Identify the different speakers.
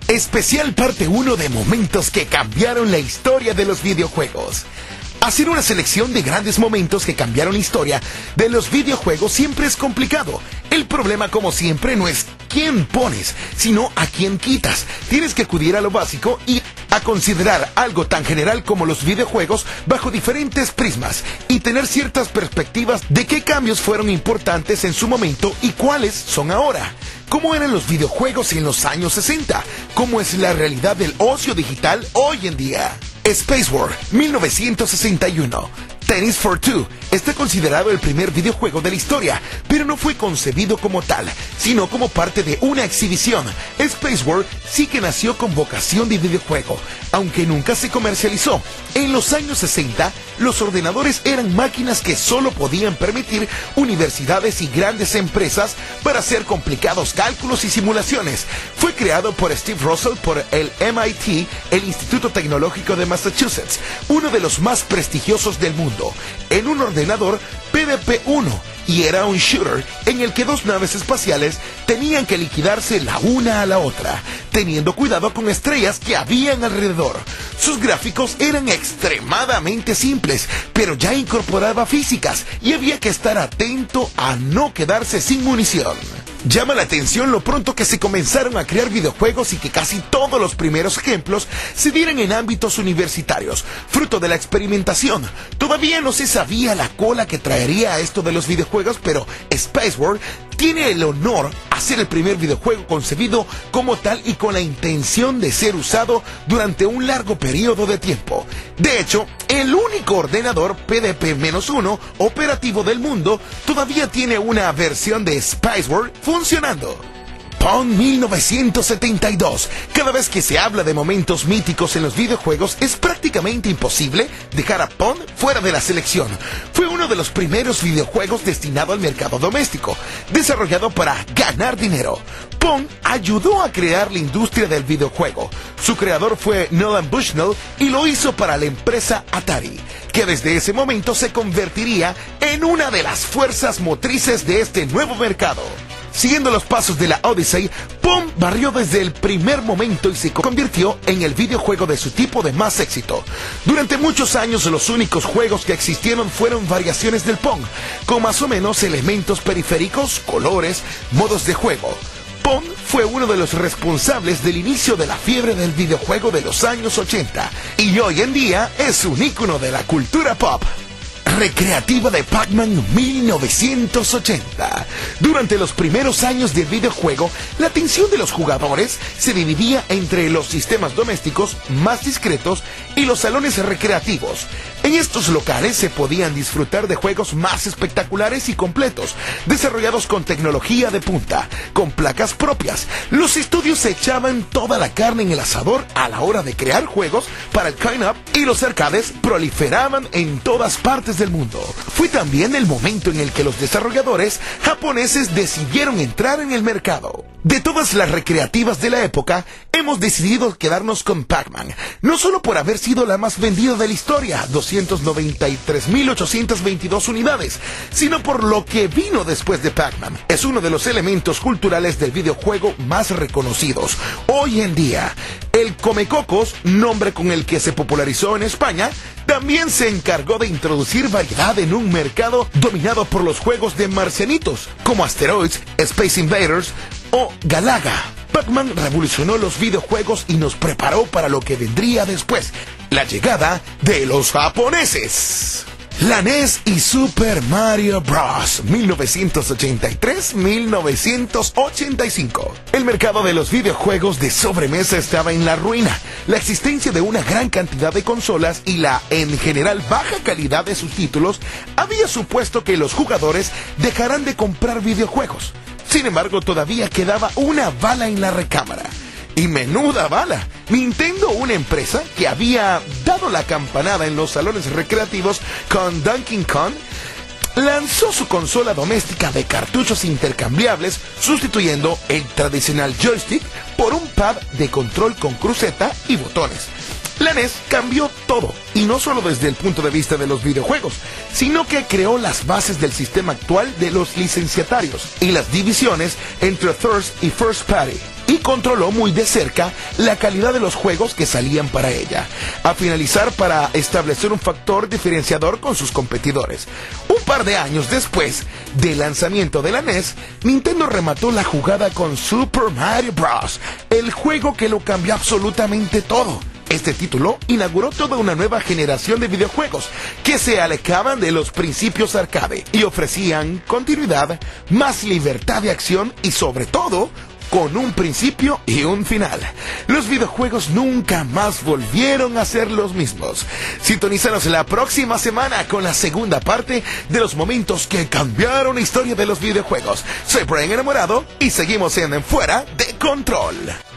Speaker 1: Especial parte 1 de momentos que cambiaron la historia de los videojuegos. Hacer una selección de grandes momentos que cambiaron la historia de los videojuegos siempre es complicado. El problema, como siempre, no es quién pones, sino a quién quitas. Tienes que acudir a lo básico y a considerar algo tan general como los videojuegos bajo diferentes prismas y tener ciertas perspectivas de qué cambios fueron importantes en su momento y cuáles son ahora. ¿Cómo eran los videojuegos en los años 60? ¿Cómo es la realidad del ocio digital hoy en día? Space War, 1961. Tennis for Two está considerado el primer videojuego de la historia, pero no fue concebido como tal, sino como parte de una exhibición. Space War sí que nació con vocación de videojuego, aunque nunca se comercializó. En los años 60, los ordenadores eran máquinas que solo podían permitir universidades y grandes empresas para hacer complicados cálculos y simulaciones. Fue creado por Steve Russell por el MIT, el Instituto Tecnológico de Massachusetts, uno de los más prestigiosos del mundo, en un ordenador PDP-1, y era un shooter en el que dos naves espaciales tenían que liquidarse la una a la otra, teniendo cuidado con estrellas que habían alrededor. Sus gráficos eran extremadamente simples, pero ya incorporaba físicas y había que estar atento a no quedarse sin munición. Llama la atención lo pronto que se comenzaron a crear videojuegos y que casi todos los primeros ejemplos se dieran en ámbitos universitarios, fruto de la experimentación. Todavía no se sabía la cola que traería esto de los videojuegos, pero Space War tiene el honor a ser el primer videojuego concebido como tal y con la intención de ser usado durante un largo periodo de tiempo. De hecho, el único ordenador PDP-1 operativo del mundo todavía tiene una versión de Space War funcionando. Pong 1972. Cada vez que se habla de momentos míticos en los videojuegos, es prácticamente imposible dejar a Pong fuera de la selección. Fue uno de los primeros videojuegos destinado al mercado doméstico, desarrollado para ganar dinero. Pong ayudó a crear la industria del videojuego. Su creador fue Nolan Bushnell y lo hizo para la empresa Atari, que desde ese momento se convertiría en una de las fuerzas motrices de este nuevo mercado. Siguiendo los pasos de la Odyssey, Pong barrió desde el primer momento y se convirtió en el videojuego de su tipo de más éxito. Durante muchos años los únicos juegos que existieron fueron variaciones del Pong, con más o menos elementos periféricos, colores, modos de juego. Pong fue uno de los responsables del inicio de la fiebre del videojuego de los años 80 y hoy en día es un ícono de la cultura pop. Recreativa de Pac-Man 1980. Durante los primeros años del videojuego, la atención de los jugadores se dividía entre los sistemas domésticos más discretos y los salones recreativos. En estos locales se podían disfrutar de juegos más espectaculares y completos, desarrollados con tecnología de punta, con placas propias. Los estudios se echaban toda la carne en el asador a la hora de crear juegos para el coin-op y los arcades proliferaban en todas partes del mundo. Fue también el momento en el que los desarrolladores japoneses decidieron entrar en el mercado. De todas las recreativas de la época, hemos decidido quedarnos con Pac-Man, no solo por haber sido la más vendida de la historia, 293.822 unidades, sino por lo que vino después de Pac-Man. Es uno de los elementos culturales del videojuego más reconocidos. Hoy en día, el Comecocos, nombre con el que se popularizó en España, también se encargó de introducir variedad en un mercado dominado por los juegos de marcianitos, como Asteroids, Space Invaders o Galaga. Pac-Man revolucionó los videojuegos y nos preparó para lo que vendría después, la llegada de los japoneses. La NES y Super Mario Bros. 1983-1985. El mercado de los videojuegos de sobremesa estaba en la ruina. La existencia de una gran cantidad de consolas y la, en general, baja calidad de sus títulos había supuesto que los jugadores dejarán de comprar videojuegos. Sin embargo, todavía quedaba una bala en la recámara. Y menuda bala. Nintendo, una empresa que había dado la campanada en los salones recreativos con Donkey Kong, lanzó su consola doméstica de cartuchos intercambiables, sustituyendo el tradicional joystick por un pad de control con cruceta y botones. La NES cambió todo, y no solo desde el punto de vista de los videojuegos, sino que creó las bases del sistema actual de los licenciatarios y las divisiones entre Third y First Party, y controló muy de cerca la calidad de los juegos que salían para ella, a finalizar para establecer un factor diferenciador con sus competidores. Un par de años después del lanzamiento de la NES, Nintendo remató la jugada con Super Mario Bros., el juego que lo cambió absolutamente todo. Este título inauguró toda una nueva generación de videojuegos que se alejaban de los principios arcade y ofrecían continuidad, más libertad de acción y sobre todo con un principio y un final. Los videojuegos nunca más volvieron a ser los mismos. Sintonízanos la próxima semana con la segunda parte de los momentos que cambiaron la historia de los videojuegos. Soy Brian Enamorado y seguimos en Fuera de Control.